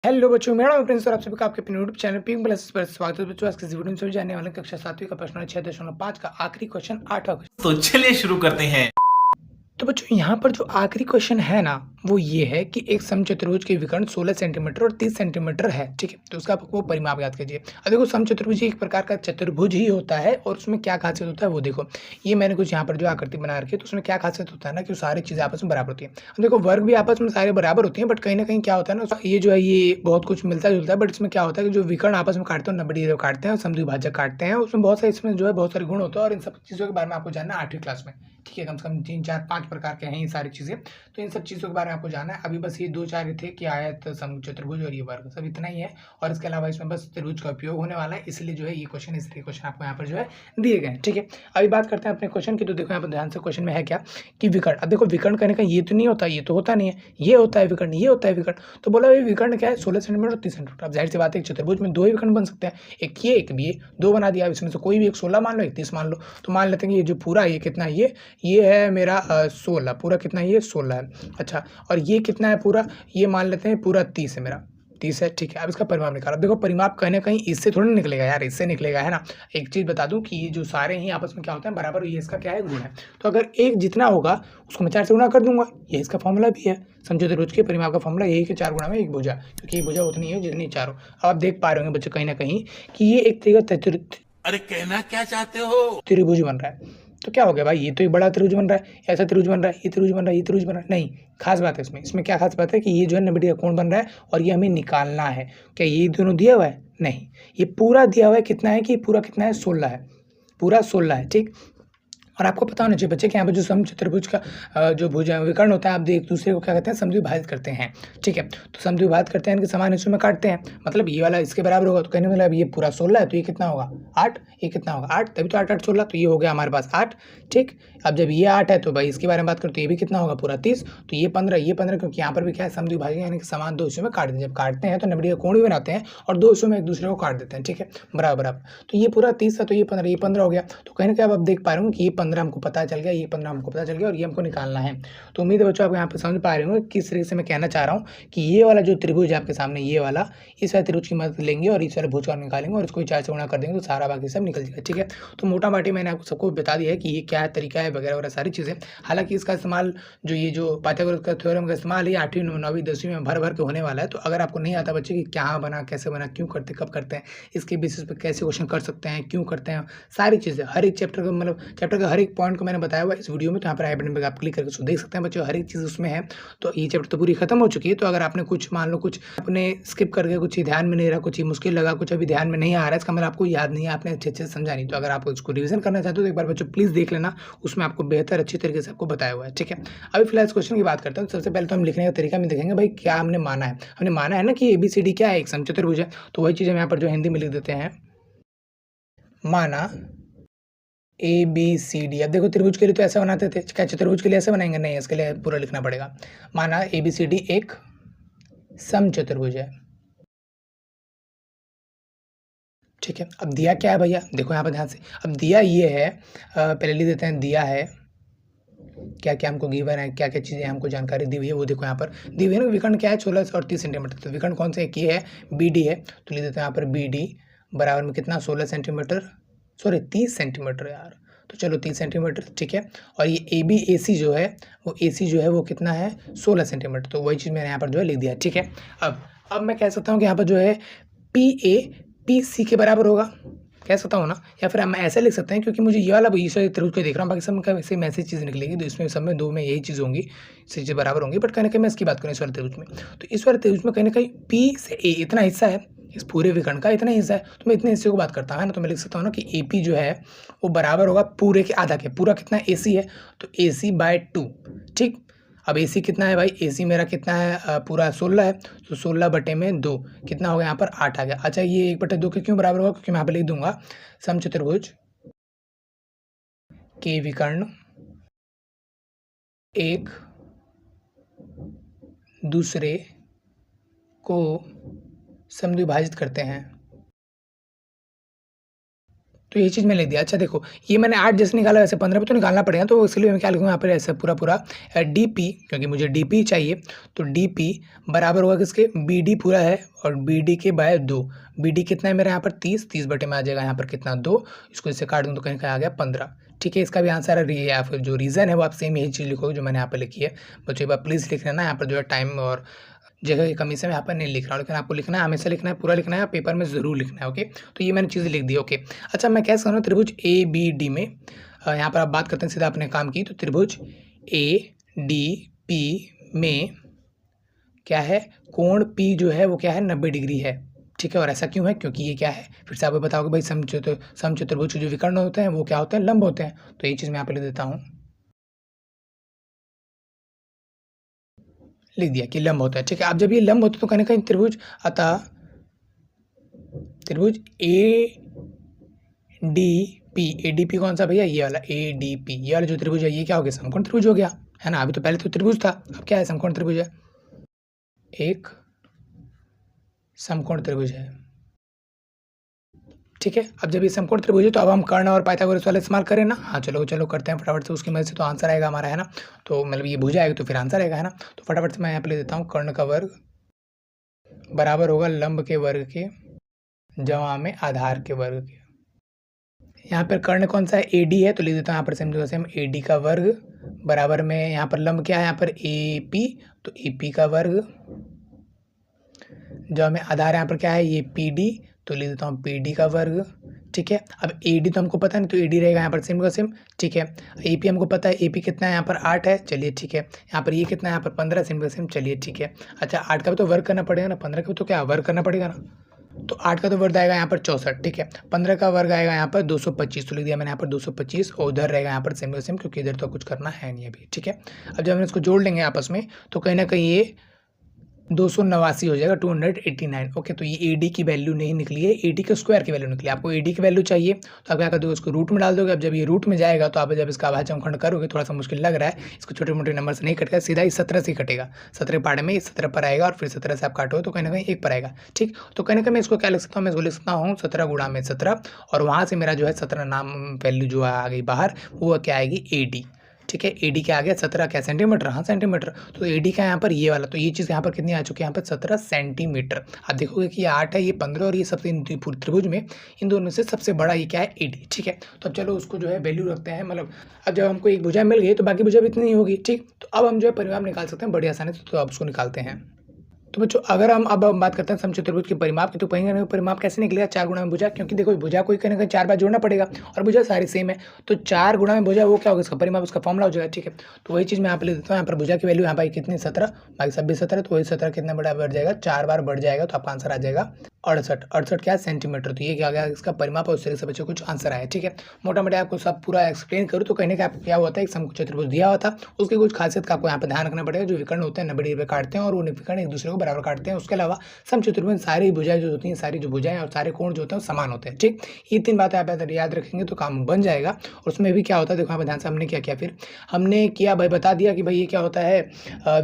Hello बच्चों, मेरा नाम प्रिंस और आप सभी का आपके अपने यूट्यूब चैनल पिंक प्लस पर स्वागत है। बच्चों, आज के इस वीडियो में सभी जानने वाले कक्षा 7वीं का प्रश्न 6.5 का आखिरी क्वेश्चन 8वां क्वेश्चन। तो चलिए शुरू करते हैं। तो बच्चों, यहाँ पर जो आखिरी क्वेश्चन है ना, वो ये है कि एक समचतुर्भुज की विकर्ण 16 सेंटीमीटर और 30 सेंटीमीटर है। ठीक है, तो उसका वो परिमाप याद कीजिए। अब देखो, समचतुर्भुज एक प्रकार का चतुर्भुज ही होता है और उसमें क्या खासियत होता है वो देखो। ये मैंने कुछ यहाँ पर जो आकृति बना रखी है, तो उसमें क्या खासियत होता है ना कि सारी चीज़ें आपस में बराबर होती है। अब देखो, वर्ग भी आपस में सारे बराबर होती हैं, बट कहीं ना कहीं क्या होता है ना, ये जो है ये बहुत कुछ मिलता जुलता है। बट इसमें क्या होता है कि जो विकर्ण आपस में काटते हैं, 90 डिग्री काटते हैं और समद्विभाजक काटते हैं, उसमें बहुत सारे इसमें जो है बहुत सारे गुण होते हैं और इन सब चीज़ों के बारे में आपको जानना है 8वीं क्लास में। ठीक है, कम से कम 3 4 5 प्रकार के हैं ये सारी चीज़ें, तो इन सब चीज़ों के बारे में आपको जानना है। अभी बस ये 2-4 थे कि आयत, समचतुर्भुज और ये वर्ग, सब इतना ही है। और इसके अलावा इसमें बस त्रिभुज का उपयोग होने वाला है, इसलिए जो है ये क्वेश्चन, इस तरह क्वेश्चन आपको यहाँ पर जो है दिए गए हैं। ठीक है, अभी बात करते हैं अपने क्वेश्चन की। तो देखो यहाँ पर ध्यान से, क्वेश्चन में है क्या कि विकर्ण। अब देखो, विकर्ण कहने का ये तो नहीं होता, ये तो होता नहीं है, ये होता है विकर्ण, ये होता है विकर्ण। तो बोला भाई विकर्ण क्या है, 16 सेंटीमीटर और 30 सेंटीमीटर। अब जाहिर सी बात है, एक चतुर्भुज में दो ही विकर्ण बन सकते हैं, एक ये एक भी ये, दो बना दिया। इसमें से कोई भी एक 16 मान लो, एक 30 मान लो। तो मान लेते हैं कि ये जो पूरा ये कितना है, ये है मेरा 16, पूरा कितना है, ये 16 है। अच्छा, और ये कितना है पूरा, ये मान लेते हैं पूरा 30 है, मेरा 30 है। ठीक है, अब इसका परिमाप निकालो। देखो, परिमाप कहीं ना कहीं इससे थोड़ा निकलेगा यार, इससे निकलेगा, है ना। एक चीज़ बता दूं कि ये जो सारे ही आपस में क्या होते हैं, बराबर, ये इसका क्या है, गुण है। तो अगर एक जितना होगा उसको मैं 4 से गुणा कर दूंगा, ये इसका फॉर्मूला भी है। समचतुर्भुज के परिमाप का फॉर्मूला यही कि 4 गुणा में एक भुजा, क्योंकि ये भुजा उतनी है जितनी चारों। अब आप देख पा रहे होंगे बच्चों कहीं ना कहीं कि ये एक तरीका अरे कहना क्या चाहते हो? त्रिभुज बन रहा है। तो क्या हो गया भाई, ये तो एक बड़ा त्रिभुज बन रहा है, ऐसा त्रिभुज बन रहा है, ये त्रिभुज बन रहा है, ये त्रिभुज बन रहा है। नहीं, खास बात है इसमें क्या खास बात है कि ये जो है 90 डिग्री का कोण बन रहा है और ये हमें निकालना है। क्या ये दोनों दिया हुआ है? नहीं, ये पूरा दिया हुआ है। कितना है कि पूरा कितना है, 16 है, पूरा 16 है। ठीक, और आपको पता होना चाहिए बच्चे कि यहाँ पर जो समचतुर्भुज का जो भुजा विकर्ण होता है, आप एक दूसरे को क्या कहते हैं, समद्विभाजित करते हैं। ठीक है, तो समद्विभाजित करते हैं, इनके समान हिस्सों में काटते हैं, मतलब ये वाला इसके बराबर होगा। तो कहने मतलब ये पूरा 16 है, तो ये कितना होगा, 8। ये कितना होगा, 8, तभी तो 8 8 16, तो ये हो गया हमारे पास 8। ठीक, अब जब ये 8 है तो भाई इसके बारे में बात करें तो ये भी कितना होगा, पूरा 30। तो ये 15, ये 15, क्योंकि यहाँ पर भी क्या है, समद्विभाजक यानी कि समान दो हिस्सों में काट देते हैं। जब काटते हैं तो 90 का कोण भी बनाते हैं और दो हिस्सों में एक दूसरे को काट देते हैं। ठीक है, बराबर बराबर। तो ये पूरा 30 है, तो ये 15, ये 15 हो गया। तो कहीं ना कहीं आप देख पा रहे हो कि ये 15 हमको पता चल गया, ये 15 हमको पता चल गया और ये हमको निकालना है। तो उम्मीद है बच्चों आप यहाँ पर समझ पा रहे होंगे किस तरीके से मैं कहना चाह रहा हूँ कि ये वाला जो त्रिभुज है आपके सामने, ये वाला, इस वाले त्रिभुज की मदद लेंगे और इस वाले भुज का निकालेंगे और इसको 4 से गुणा कर देंगे तो सारा बाकी सब निकल जाएगा। ठीक है, तो मोटा माटी मैंने आपको सबको बता दिया है कि ये क्या है, तरीका है, वगैरह वगैरह सारी चीज़ें। हालांकि इसका इस्तेमाल जो पाइथागोरस का थ्योरम का इस्तेमाल ये 8वीं 9वीं 10वीं में भर भर के होने वाला है। तो अगर आपको नहीं आता बच्चे कि क्या बना, कैसे बना, क्यों करते, कब करते हैं, इसके बेसिस पे कैसे क्वेश्चन कर सकते हैं, क्यों करते हैं, सारी चीज़ें, हर एक चैप्टर का मतलब चैप्टर का हर एक पॉइंट को मैंने बताया हुआ है इस वीडियो में। तो यहाँ पर आई बटन पर आप क्लिक करके उसको देख सकते हैं बच्चों, हर एक चीज़ उसमें है। तो ये चैप्टर तो पूरी खत्म हो चुकी है। तो अगर आपने कुछ मान लो कुछ अपने स्किप करके, कुछ ही ध्यान में नहीं रहा, कुछ ही मुश्किल लगा, कुछ अभी ध्यान में नहीं आ रहा है, इसका मतलब आपको याद नहीं है, आपने अच्छे से समझा नहीं। तो अगर आप इसको रिवीजन करना चाहते हो तो एक बार बच्चों प्लीज़ देख लेना, उसमें आपको बेहतर अच्छी तरीके से आपको बताया हुआ है। ठीक है, अभी फिलहाल इस क्वेश्चन की बात करते हैं। तो सबसे पहले तो हम लिखने का तरीका में देखेंगे भाई क्या हमने माना है। हमने माना है ना कि ABCD क्या है, एक समचतुर्भुज है। तो वही चीज़ हम यहाँ पर जो हिंदी में लिख देते हैं, माना ABCD। अब देखो, त्रिभुज के लिए तो ऐसा बनाते थे, क्या चतुर्भुज के लिए ऐसे बनाएंगे? नहीं, इसके लिए पूरा लिखना पड़ेगा। माना ABCD एक समचतुर्भुज है। ठीक है, अब दिया क्या है भैया, देखो यहाँ पर ध्यान से। अब दिया ये है, पहले लिख देते हैं, दिया है क्या क्या हमको गिवन है, क्या क्या चीज़ें हमको जानकारी दी हुई है वो देखो यहाँ पर दी हुई है ना। विकर्ण क्या है, 16 और 30 सेंटीमीटर। तो विकर्ण कौन से, एक ये है, BD है। तो लिख देते हैं यहाँ पर BD बराबर में कितना, 16 सेंटीमीटर, सॉरी 30 सेंटीमीटर यार। तो चलो 30 सेंटीमीटर। ठीक है, और ये AC जो है, वो AC जो है वो कितना है, 16 सेंटीमीटर। तो वही चीज़ मैंने यहाँ पर जो है लिख दिया। ठीक है, अब मैं कह सकता हूँ कि यहाँ पर जो है PA PC के बराबर होगा, कह सकता हूँ ना। या फिर हम ऐसे लिख सकते हैं, क्योंकि मुझे ये वाला इस वाले त्रिभुज को देख रहा हूँ, बाकी सब का वैसे मैसेज चीज़ निकलेगी। तो इसमें सब में दो में यही चीज़ होंगी, चीज़ें बराबर होंगी। बट कहीं ना कहीं मैं इसकी बात करूँ इस वाले त्रिभुज में, तो इस वाले त्रिभुज में कहीं ना कहीं P से A इतना हिस्सा है, इस पूरे विकर्ण का इतना हिस्सा है। तो मैं इतने हिस्से को बात करता हूँ, है ना। तो मैं लिख सकता हूँ ना कि AP जो है वो बराबर होगा पूरे के आधा के। पूरा कितना AC है, तो AC/2। ठीक, अब AC कितना है भाई, AC मेरा कितना है, पूरा 16 है। तो 16/2 कितना हो गया, यहाँ पर 8 आ गया। अच्छा, ये 1/2 के क्यों बराबर होगा, क्योंकि मैं यहाँ पर लिख दूंगा समचतुर्भुज के विकर्ण एक दूसरे को समद्विभाजित करते हैं। तो ये चीज़ मैंने लिख दिया। अच्छा देखो, ये मैंने 8 जैसे निकाला, वैसे 15 भी तो निकालना पड़ेगा, तो इसलिए मैं क्या लिखूँगा यहाँ पर ऐसे पूरा डी पी, क्योंकि मुझे डी पी चाहिए। तो डी पी बराबर होगा किसके, बी डी पूरा है और बी डी के बाय 2। बी डी कितना है मेरा यहाँ पर 30 बटे में आ जाएगा यहाँ पर कितना 2, इसको इससे काट दूँ तो कहीं आ गया 15। ठीक है, इसका भी आंसर है या फिर जो रीज़न है वो आप सेम यही चीज़ लिखोगे जो मैंने यहाँ पर लिखी है। बच्चों एक बार प्लीज़ लिख लेना, यहाँ पर जो है टाइम और जगह की कमी से मैं यहाँ पर नहीं लिख रहा हूँ, लेकिन आपको लिखना है, हमेशा लिखना है, पूरा लिखना है, पेपर में ज़रूर लिखना है। ओके, तो ये मैंने चीज़ें लिख दी। ओके, अच्छा मैं क्या कर रहा हूँ, त्रिभुज ए बी डी में यहाँ पर आप बात करते हैं सीधा अपने काम की। तो त्रिभुज ए डी पी में क्या है, कोण पी जो है वो क्या है 90 डिग्री है। ठीक है, और ऐसा क्यों है, क्योंकि ये क्या है, फिर से आपको बताओगे भाई समचतुर्भुज जो विकर्ण होते हैं वो क्या होते हैं, लंब होते हैं। तो ये चीज़ मैं यहाँ पर लिख देता हूँ, लिख दिया कि लंब होता है। ठीक है, अब जब ये लंब होता है तो कहीं ना कहीं त्रिभुज, अतः त्रिभुज A D P, A D P कौन सा भैया, ये वाला ए डी पी, ये वाला जो त्रिभुज है ये क्या हो गया, समकोण त्रिभुज हो गया है ना। अभी तो पहले तो त्रिभुज था, अब क्या है, समकोण त्रिभुज है, एक समकोण त्रिभुज है। ठीक है, अब जब ये समकोण त्रिभुज है तो अब हम कर्ण और पाइथागोरस वाला इस्तेमाल करें ना। हाँ चलो करते हैं फटाफट से, उसकी मदद से तो आंसर आएगा हमारा, है ना। तो मतलब ये भुजा आएगा तो फिर आंसर आएगा, है ना। तो फटाफट से मैं यहाँ पे ले देता हूँ, कर्ण का वर्ग बराबर होगा लंब के वर्ग के जमा में आधार के वर्ग के। यहाँ पर कर्ण कौन सा है, ए डी है, तो लिख देता हूँ यहाँ पर सेम जगह से हम ए डी का वर्ग बराबर में, यहाँ पर लंब क्या है, यहाँ पर ए पी, तो ए पी का वर्ग जमा में आधार यहाँ पर क्या है, ये पी डी, तो लिख देता हूँ पी डी का वर्ग। ठीक है, अब ए डी तो हमको पता नहीं, तो ए डी रहेगा यहाँ पर सेम का सेम। ठीक है, ए पी हमको पता है, ए पी कितना है यहाँ पर 8 है, चलिए ठीक है। यहाँ पर ये कितना है, यहाँ पर 15, सेम का सेम, चलिए ठीक है। अच्छा 8 का भी तो वर्ग करना पड़ेगा ना, 15 का भी तो क्या वर्ग करना पड़ेगा ना। तो 8 का तो वर्ग आएगा यहाँ पर 64। ठीक है, 15 का वर्ग आएगा यहाँ पर 225, तो लिख दिया मैंने यहाँ पर 225, और उधर रहेगा यहाँ पर सेम का सेम, क्योंकि इधर तो कुछ करना है नहीं अभी। ठीक है, अब जब हम इसको जोड़ लेंगे आपस में तो कहीं ना कहीं ये 289 हो जाएगा, 289। ओके, तो ये ए डी की वैल्यू नहीं निकली है, ए डी के स्क्वायर की वैल्यू निकली है। आपको ए डी की वैल्यू चाहिए तो आप क्या कर दोगे, उसको रूट में डाल दोगे। अब जब ये रूट में जाएगा तो आप जब इसका अभाज्य खंड करोगे, थोड़ा सा मुश्किल लग रहा है, इसको छोटे मोटे नंबर से नहीं कटेगा, सीधा ही 17 से कटेगा। 17 पार्ट में 17 पर आएगा और फिर 17 से आप काटोगे तो कहीं ना कहीं 1 पर आएगा। ठीक, तो कहीं ना कहीं मैं इसको क्या लिख सकता हूँ, मैं इसको लिख सकता हूँ 17 गुणा में 17, और वहाँ से मेरा जो है 17 नाम वैल्यू जो आ गई बाहर, वो क्या आएगी, ए डी। ठीक है, ए डी क्या आ गया 17, क्या सेंटीमीटर, हाँ सेंटीमीटर। तो ए डी का यहाँ पर ये वाला, तो ये चीज़ यहाँ पर कितनी आ चुकी है, यहाँ पर 17 सेंटीमीटर। आप देखोगे कि ये 8 है, ये 15, और ये सबसे त्रिभुज में इन दोनों में से सबसे बड़ा ये क्या है, ए डी। ठीक है, तो अब चलो उसको जो है वैल्यू रखते हैं, मतलब अब जब हमको एक भुजा मिल गई तो बाकी भुजा भी इतनी ही होगी। ठीक, तो अब हम जो है परिमाप निकाल सकते हैं बड़ी आसानी से, तो अब उसको निकालते हैं। तो बच्चों अगर हम अब बात करते हैं समचतुर्भुज के परिमाप की, तो कहीं परिमाप कैसे निकलेगा, 4 गुणा में भुजा, क्योंकि देखो भुजा को कहीं ना कहीं 4 बार जोड़ना पड़ेगा और भुजा सारी सेम है, तो 4 गुणा में भुजा वो क्या होगा, इसका परिमाप, उसका फॉर्मूला हो जाएगा। ठीक है, तो वही चीज़ मैं यहाँ पे ले देता हूँ। यहाँ पर भुजा की वैल्यू यहाँ पर कितनी 17, बाकी सब भी 17, तो वही 17 कितना बड़ा बढ़ जाएगा, 4 बार बढ़ जाएगा, तो आपका आंसर आ जाएगा 68 क्या सेंटीमीटर। तो ये क्या गया इसका परिमाप, और उस तरह से बच्चों कुछ आंसर आया। ठीक है, मोटा मोटा आपको सब पूरा एक्सप्लेन करूँ तो कहने का आपको क्या होता है, एक समचतुर्भुज दिया हुआ था, उसकी कुछ खासियत का आपको यहाँ पर ध्यान रखना पड़ेगा। जो विकर्ण होते हैं 90 डिग्री पे काटते हैं और वो विकर्ण एक दूसरे को बराबर काटते हैं। उसके अलावा समचतुर्भुज सारी भुजाएं जो होती हैं, सारी जो भुजाएं और सारे कोण जो होते हैं समान होते हैं। ठीक, ये 3 बातें आप याद रखेंगे तो काम बन जाएगा। और उसमें भी क्या होता है, देखो यहाँ पर ध्यान से हमने क्या किया, फिर हमने किया भाई बता दिया कि भाई ये क्या होता है,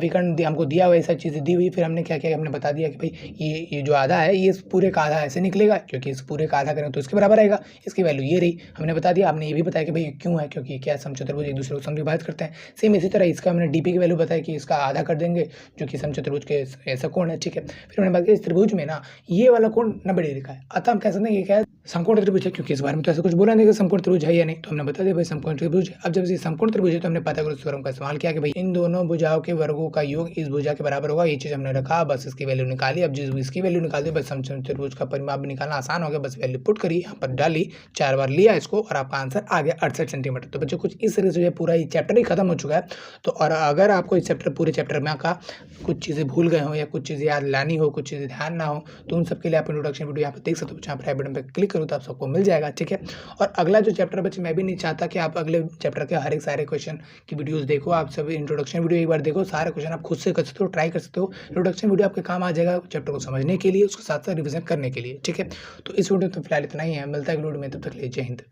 विकर्ण हमको दिया हुआ, ऐसा चीज़ें दी हुई, फिर हमने क्या किया, हमने बता दिया कि भाई ये जो आधा है ये पूरे का आधा ऐसे निकलेगा, क्योंकि इस पूरे का आधा करें तो इसके बराबर आएगा, इसकी वैल्यू ये रही, हमने बता दिया। आपने ये भी बताया कि भाई क्यों है, क्योंकि क्या समचतुर्भुज एक दूसरे को समविभाजित करते हैं। सेम इसी तरह इसका हमने डीपी की वैल्यू बताया कि इसका आधा कर देंगे, जो कि समचतुर्भुज के ऐसा कोण है। ठीक है, फिर हमने बात की इस त्रिभुज में ना ये वाला कोण 90 डिग्री का है, अतः हम कह सकते हैं ये क्या है, समकोण त्रिभुज है, क्योंकि इस बारे में तो ऐसा कुछ बोला नहीं कि समकोण त्रिभुज है या नहीं, तो हमने बता दिया भाई समकोण त्रिभुज है। अब जब ये समकोण त्रिभुज है तो हमने पाइथागोरस थ्योरम का इस्तेमाल किया कि भाई इन दोनों भुजाओं के वर्गों का योग इस भुजा के बराबर होगा, ये चीज़ हमने रखा, बस इसकी वैल्यू निकाली। अब जिस इसकी वैल्यू निकाल दी, बस समचतुर्भुज का परिमाप भी निकालना आसान हो गया, बस वैल्यू पुट करी, यहाँ पर डाली, 4 बार लिया इसको, और आपका आंसर आ गया 68 सेंटीमीटर। तो बच्चों कुछ इस तरह से जो है पूरा ये चैप्टर ही खत्म हो चुका है। तो और अगर आपको इस पूरे चैप्टर में का कुछ चीज़ें भूल गए हो या कुछ चीज़ें याद लानी हो, कुछ चीज़ें ध्यान ना हो, तो उन सबके लिए आप इंट्रोडक्शन वीडियो यहाँ पर देख सकते हो, जहाँ पर आई बटन पर क्लिक करो तो आप सबको मिल जाएगा। ठीक है, और अगला जो चैप्टर बच्चे, मैं भी नहीं चाहता कि आप अगले चैप्टर के हर एक सारे क्वेश्चन की वीडियोस देखो, आप सभी इंट्रोडक्शन वीडियो एक बार देखो, सारे क्वेश्चन आप खुद से कर सकते हो, ट्राई कर सकते हो। इंट्रोडक्शन वीडियो आपके काम आ जाएगा चैप्टर को समझने के लिए, उसके साथ साथ रिविजन करने के लिए। ठीक है, तो इस वीडियो में फिलहाल इतना ही है, मिलता है वीडियो में, तब तक के लिए जय Hind.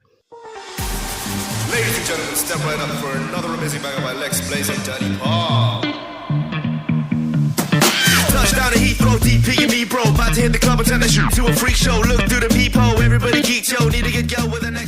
Ladies and gentlemen, step right up for another amazing banger by Lex Blaze and Daddy Paul. Touchdown to Heathrow, DP and me, bro. About to hit the club and turn the shoot to a freak show. Look through the peephole, everybody geek, yo. Need to get go with the next.